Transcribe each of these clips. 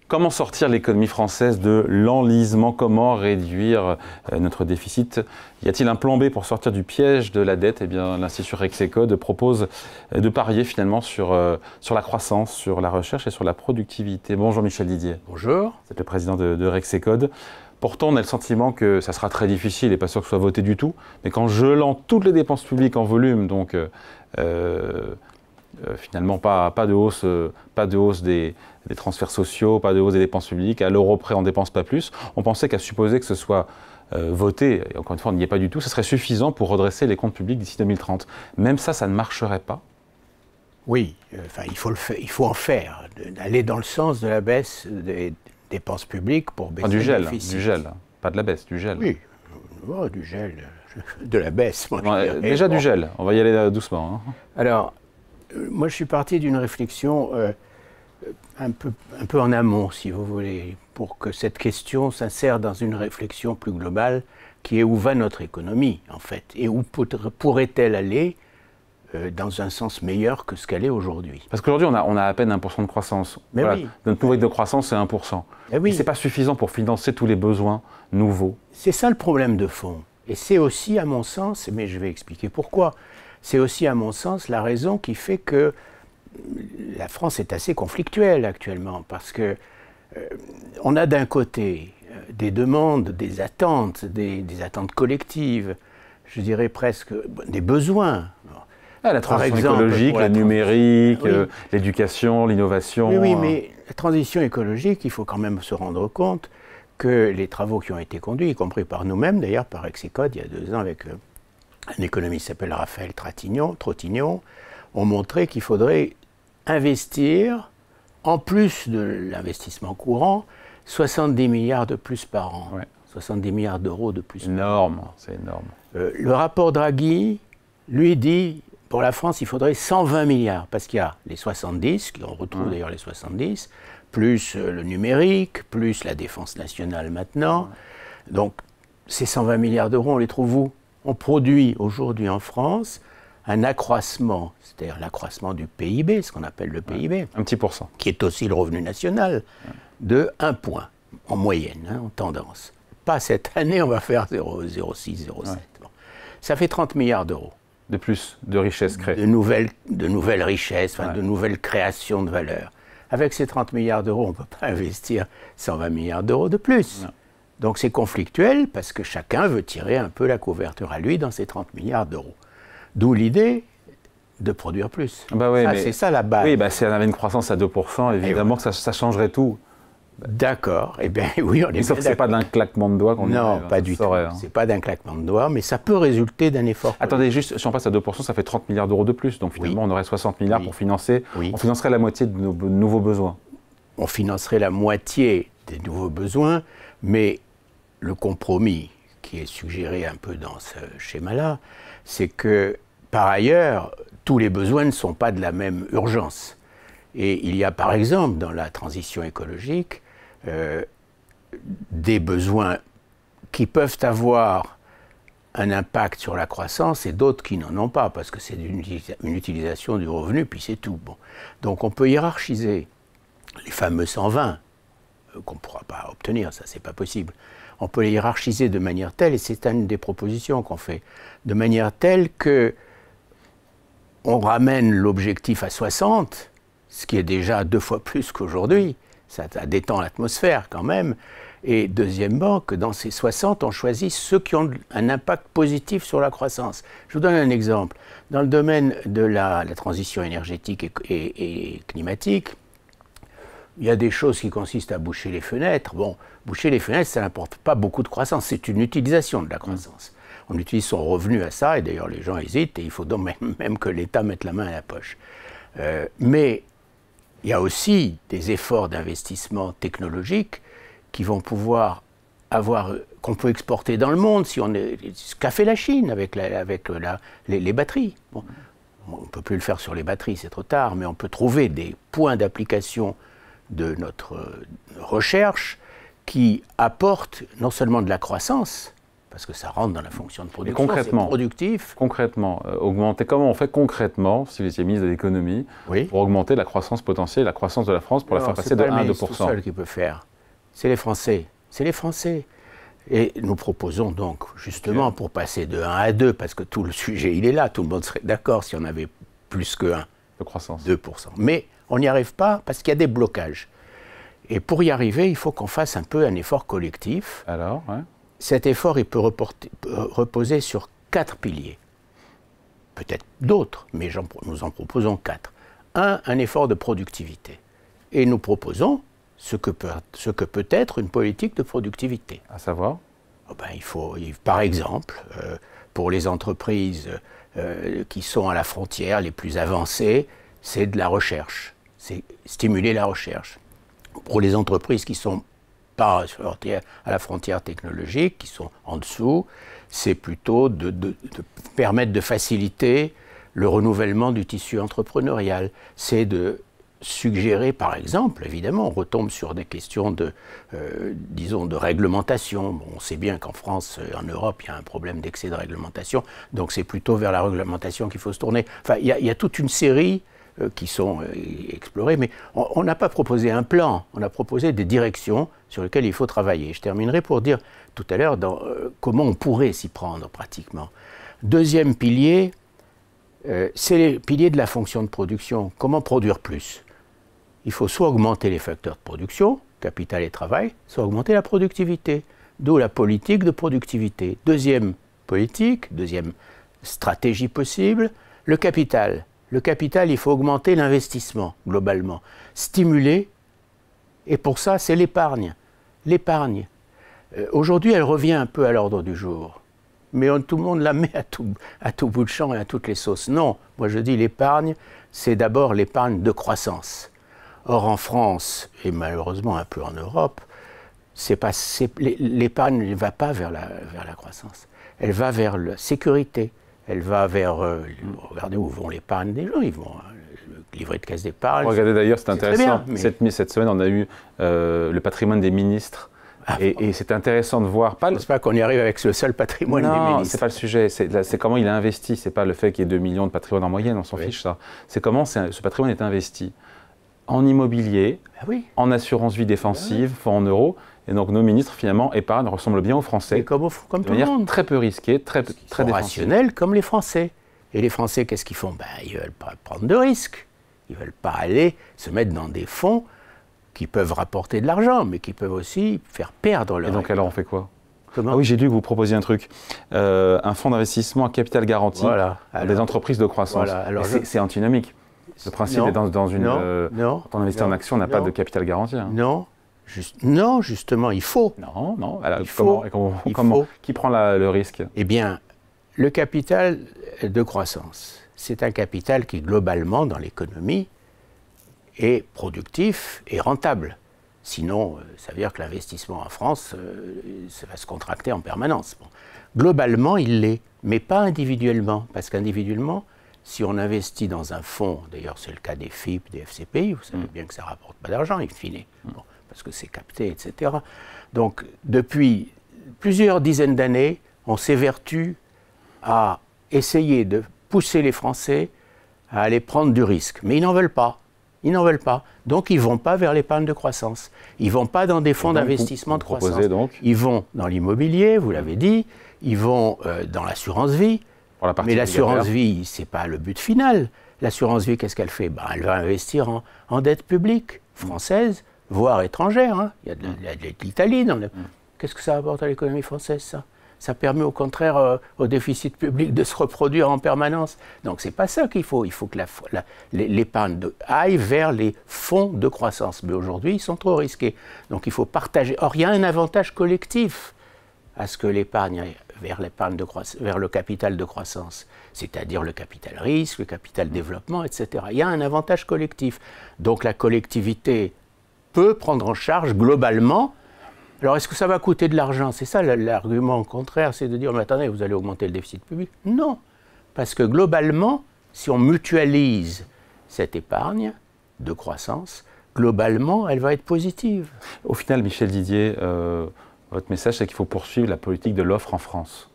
Comment sortir l'économie française de l'enlisement? Comment réduire notre déficit? Y a-t-il un plan B pour sortir du piège de la dette? Eh bien, l'Institut Rexecode propose de parier finalement sur la croissance, sur la recherche et sur la productivité. Bonjour Michel Didier. Bonjour. Vous êtes le président de Rexecode. Pourtant, on a le sentiment que ça sera très difficile et pas sûr que ce soit voté du tout. Mais qu'en gelant toutes les dépenses publiques en volume, donc finalement pas de hausse des transferts sociaux, pas de hausse des dépenses publiques, à l'euro près on ne dépense pas plus. On pensait qu'à supposer que ce soit voté, et encore une fois on n'y est pas du tout, ce serait suffisant pour redresser les comptes publics d'ici 2030. Même ça ne marcherait pas? Oui, il faut en faire, aller dans le sens de la baisse des dépenses publiques pour baisser le déficit. Du gel, pas de la baisse, du gel. Oui, oh, du gel, de la baisse. Moi, déjà du gel, on va y aller doucement. Hein. Alors, moi je suis parti d'une réflexion un peu en amont, si vous voulez, pour que cette question s'insère dans une réflexion plus globale qui est où va notre économie, en fait, et où pourrait-elle aller dans un sens meilleur que ce qu'elle est aujourd'hui. Parce qu'aujourd'hui, on a à peine 1% de croissance. Mais voilà. oui. Notre nouveau rythme de croissance, c'est 1%. Mais oui. Ce n'est pas suffisant pour financer tous les besoins nouveaux. C'est ça le problème de fond. Et c'est aussi, à mon sens, mais je vais expliquer pourquoi, c'est aussi, à mon sens, la raison qui fait que la France est assez conflictuelle actuellement, parce que on a d'un côté des demandes, des attentes collectives, je dirais presque des besoins. La transition écologique, le numérique, oui. L'éducation, l'innovation. Oui, mais la transition écologique, il faut quand même se rendre compte que les travaux qui ont été conduits, y compris par nous-mêmes, d'ailleurs par Rexecode, il y a 2 ans, avec un économiste qui s'appelle Raphaël Trottignon, ont montré qu'il faudrait investir, en plus de l'investissement courant, 70 milliards de plus par an. Ouais. 70 milliards d'euros de plus énorme, par an. C'est énorme. Le rapport Draghi, lui, dit, pour la France, il faudrait 120 milliards, parce qu'il y a les 70, on retrouve d'ailleurs les 70, plus le numérique, plus la défense nationale maintenant. Donc, ces 120 milliards d'euros, on les trouve où? On produit aujourd'hui en France un accroissement, c'est-à-dire l'accroissement du PIB, ce qu'on appelle le PIB. Un petit pourcent. Qui est aussi le revenu national, de 1 point, en moyenne, en tendance. Pas cette année, on va faire 0,6, 0,7. Bon. Ça fait 30 milliards d'euros. De plus, de richesses créées. De nouvelles richesses, de nouvelles créations de valeur. Avec ces 30 milliards d'euros, on ne peut pas investir 120 milliards d'euros de plus. Non. Donc c'est conflictuel parce que chacun veut tirer un peu la couverture à lui dans ces 30 milliards d'euros. D'où l'idée de produire plus. Bah oui, c'est ça la base. Oui, si on avait une croissance à 2%, évidemment que ça changerait tout. D'accord, eh bien oui, on est sauf que ce n'est pas d'un claquement de doigts qu'on y arrive. Non, pas du tout. C'est pas d'un claquement de doigts, mais ça peut résulter d'un effort. Attendez, juste, si on passe à 2%, ça fait 30 milliards d'euros de plus. Donc finalement, on aurait 60 milliards pour financer. On financerait la moitié de nos nouveaux besoins. On financerait la moitié des nouveaux besoins, mais le compromis qui est suggéré un peu dans ce schéma-là, c'est que, par ailleurs, tous les besoins ne sont pas de la même urgence. Et il y a, par exemple, dans la transition écologique, des besoins qui peuvent avoir un impact sur la croissance et d'autres qui n'en ont pas, parce que c'est une utilisation du revenu, puis c'est tout. Bon. Donc on peut hiérarchiser les fameux 120, qu'on ne pourra pas obtenir, ça c'est pas possible. On peut les hiérarchiser de manière telle, et c'est une des propositions qu'on fait, de manière telle que on ramène l'objectif à 60, ce qui est déjà 2 fois plus qu'aujourd'hui. Ça détend l'atmosphère quand même. Et deuxièmement, que dans ces 60, on choisit ceux qui ont un impact positif sur la croissance. Je vous donne un exemple. Dans le domaine de la transition énergétique et climatique, il y a des choses qui consistent à boucher les fenêtres. Bon, boucher les fenêtres, ça n'apporte pas beaucoup de croissance. C'est une utilisation de la croissance. On utilise son revenu à ça, et d'ailleurs les gens hésitent, et il faut donc même que l'État mette la main à la poche. Mais il y a aussi des efforts d'investissement technologique qui vont pouvoir qu'on peut exporter dans le monde, ce qu'a fait la Chine avec les batteries. Bon, on ne peut plus le faire sur les batteries, c'est trop tard, mais on peut trouver des points d'application de notre recherche qui apportent non seulement de la croissance, parce que ça rentre dans la fonction de production, concrètement, c'est productif. Concrètement, comment on fait concrètement, si vous étiez ministre de l'économie, pour augmenter la croissance potentielle, la croissance de la France, pour la faire passer de 1 à 2%? C'est tout seul qui peut faire. C'est les Français. C'est les Français. Et nous proposons donc, justement, pour passer de 1 à 2, parce que tout le sujet, il est là, tout le monde serait d'accord si on avait plus que 1. De croissance. 2%. Mais on n'y arrive pas parce qu'il y a des blocages. Et pour y arriver, il faut qu'on fasse un peu un effort collectif. Alors, ouais. Cet effort, il peut reposer sur 4 piliers. Peut-être d'autres, mais nous en proposons 4. Un effort de productivité. Et nous proposons ce que peut être une politique de productivité. À savoir? Il faut, par exemple, pour les entreprises qui sont à la frontière, les plus avancées, c'est de la recherche. C'est stimuler la recherche. Pour les entreprises qui sont pas à la frontière technologique, qui sont en dessous, c'est plutôt de permettre de faciliter le renouvellement du tissu entrepreneurial. C'est de suggérer, par exemple, évidemment, on retombe sur des questions disons, de réglementation. Bon, on sait bien qu'en France, en Europe, il y a un problème d'excès de réglementation, donc c'est plutôt vers la réglementation qu'il faut se tourner. Enfin, il y a toute une série qui sont explorées, mais on n'a pas proposé un plan, on a proposé des directions sur lesquelles il faut travailler. Je terminerai pour dire tout à l'heure comment on pourrait s'y prendre pratiquement. Deuxième pilier, c'est les piliers de la fonction de production. Comment produire plus? Il faut soit augmenter les facteurs de production, capital et travail, soit augmenter la productivité. D'où la politique de productivité. Deuxième politique, deuxième stratégie possible, le capital. Le capital, il faut augmenter l'investissement, globalement. Stimuler, et pour ça, c'est l'épargne. L'épargne. Aujourd'hui, elle revient un peu à l'ordre du jour. Mais tout le monde la met à tout bout de champ et à toutes les sauces. Non, moi je dis l'épargne, c'est d'abord l'épargne de croissance. Or en France, et malheureusement un peu en Europe, l'épargne ne va pas vers la croissance. Elle va vers la sécurité. Elle va vers... regardez où vont l'épargne des gens. Ils vont le livret de caisse d'épargne. Regardez d'ailleurs, c'est intéressant. Bien, mais... Cette semaine, on a eu le patrimoine des ministres. Et c'est intéressant de voir. Je ne pense pas qu'on y arrive avec le seul patrimoine des ministres. Non, c'est pas le sujet. C'est comment il a investi. C'est pas le fait qu'il y ait 2 millions de patrimoine en moyenne. On s'en fiche, ça. C'est comment ce patrimoine est investi. En immobilier, en assurance vie défensive, en euros. Et donc nos ministres, finalement, épargnent, ressemblent bien aux Français. Et comme tout le monde. Très peu risquée, très rationnels comme les Français. Et les Français, qu'est-ce qu'ils font? Ils ne veulent pas prendre de risques. Ils ne veulent pas aller se mettre dans des fonds qui peuvent rapporter de l'argent, mais qui peuvent aussi faire perdre leur... Et donc alors on fait quoi? Comment? Ah oui, j'ai lu que vous proposiez un truc. Un fonds d'investissement à capital garanti des entreprises de croissance. Voilà. C'est antinomique. Le principe est dans une... quand on investit en action, on n'a pas de capital garanti. Hein. Non, justement, il faut. Non. Alors, qui prend le risque? Eh bien, le capital de croissance, c'est un capital qui, globalement, dans l'économie, est productif et rentable. Sinon, ça veut dire que l'investissement en France, ça va se contracter en permanence. Bon. Globalement, il l'est, mais pas individuellement, parce qu'individuellement, si on investit dans un fonds, d'ailleurs c'est le cas des FIP, des FCPI, vous savez bien que ça ne rapporte pas d'argent, in fine, bon, parce que c'est capté, etc. Donc, depuis plusieurs dizaines d'années, on s'évertue à essayer de pousser les Français à aller prendre du risque. Mais ils n'en veulent pas. Ils n'en veulent pas. Donc, ils ne vont pas vers l'épargne de croissance. Ils ne vont pas dans des fonds d'investissement de croissance. Ils vont dans l'immobilier, vous l'avez dit. Ils vont dans l'assurance vie. Mais l'assurance vie, ce n'est pas le but final. L'assurance vie, qu'est-ce qu'elle fait? Elle va investir en dette publique française, voire étrangère. Hein. Il y a de l'Italie. Qu'est-ce que ça apporte à l'économie française, ça? Ça permet au contraire au déficit public de se reproduire en permanence. Donc ce n'est pas ça qu'il faut. Il faut que l'épargne aille vers les fonds de croissance. Mais aujourd'hui, ils sont trop risqués. Donc il faut partager. Or, il y a un avantage collectif à ce que l'épargne aille vers le capital de croissance, c'est-à-dire le capital risque, le capital développement, etc. Il y a un avantage collectif. Donc la collectivité peut prendre en charge globalement. Alors est-ce que ça va coûter de l'argent? C'est ça l'argument contraire, c'est de dire mais attendez, vous allez augmenter le déficit public? Non, parce que globalement, si on mutualise cette épargne de croissance, globalement, elle va être positive. Au final, Michel Didier, Votre message, c'est qu'il faut poursuivre la politique de l'offre en France.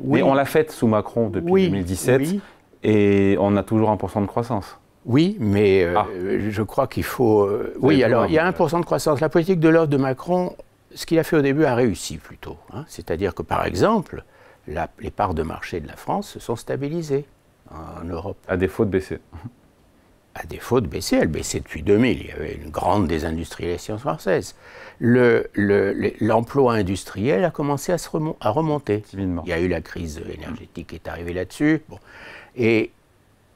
Oui. Mais on l'a faite sous Macron depuis 2017 et on a toujours 1% de croissance. Oui, mais je crois qu'il faut... oui, alors il y a 1% de croissance. La politique de l'offre de Macron, ce qu'il a fait au début a réussi plutôt. Hein. C'est-à-dire que, par exemple, les parts de marché de la France se sont stabilisées en Europe. À défaut de baisser. À défaut de baisser, elle baissait depuis 2000. Il y avait une grande désindustrialisation française. L'emploi industriel a commencé à remonter. Timidement. Il y a eu la crise énergétique qui est arrivée là-dessus. Bon. Et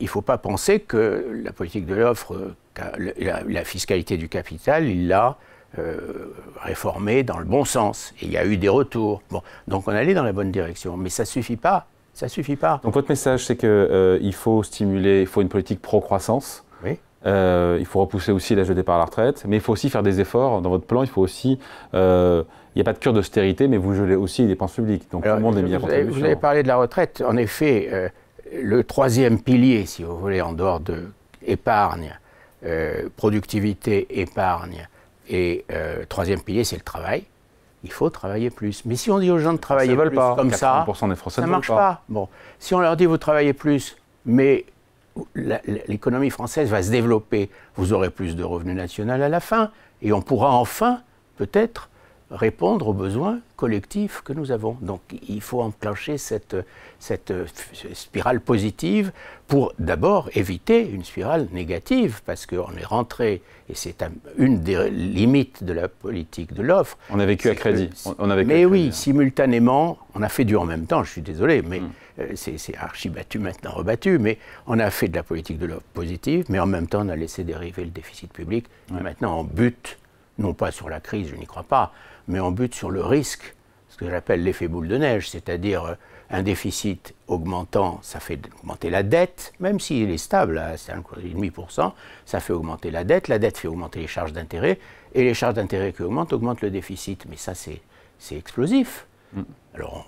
il ne faut pas penser que la politique de l'offre, la fiscalité du capital, il l'a réformée dans le bon sens. Et il y a eu des retours. Bon. Donc on allait dans la bonne direction. Mais ça ne suffit pas. Ça suffit pas. Donc votre message, c'est qu'il faut stimuler, il faut une politique pro-croissance. Oui. Il faut repousser aussi l'âge de départ à la retraite, mais il faut aussi faire des efforts. Dans votre plan, il faut aussi... il n'y a pas de cure d'austérité, mais vous gelez aussi les dépenses publiques. Donc alors, tout le monde est mis à contribution. Vous avez parlé de la retraite. En effet, le troisième pilier, si vous voulez, en dehors de épargne, productivité, épargne, et troisième pilier, c'est le travail. Il faut travailler plus. Mais si on dit aux gens de travailler plus comme ça, ça ne marche pas. Bon. Si on leur dit vous travaillez plus, mais l'économie française va se développer, vous aurez plus de revenus nationaux à la fin, et on pourra enfin, peut-être, répondre aux besoins collectifs que nous avons. Donc il faut enclencher cette spirale positive pour d'abord éviter une spirale négative, parce qu'on est rentré, et c'est une des limites de la politique de l'offre. On a vécu à crédit. Mais oui, simultanément, on a fait du en même temps, je suis désolé, mais c'est archi battu maintenant, rebattu, mais on a fait de la politique de l'offre positive, mais en même temps on a laissé dériver le déficit public. Et maintenant on bute, non pas sur la crise, je n'y crois pas, mais on bute sur le risque, ce que j'appelle l'effet boule de neige, c'est-à-dire un déficit augmentant, ça fait augmenter la dette, même s'il est stable à 5,5%, ça fait augmenter la dette fait augmenter les charges d'intérêt, et les charges d'intérêt qui augmentent le déficit. Mais ça, c'est explosif. Alors,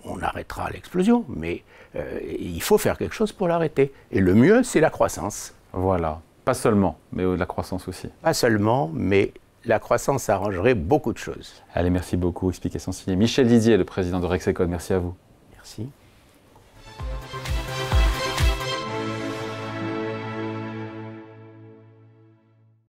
on arrêtera l'explosion, mais il faut faire quelque chose pour l'arrêter. Et le mieux, c'est la croissance. Voilà. Pas seulement, mais la croissance aussi. Pas seulement, mais la croissance arrangerait beaucoup de choses. Allez, merci beaucoup. Explication signée Michel Didier, le président de Rexecode. Merci à vous. Merci.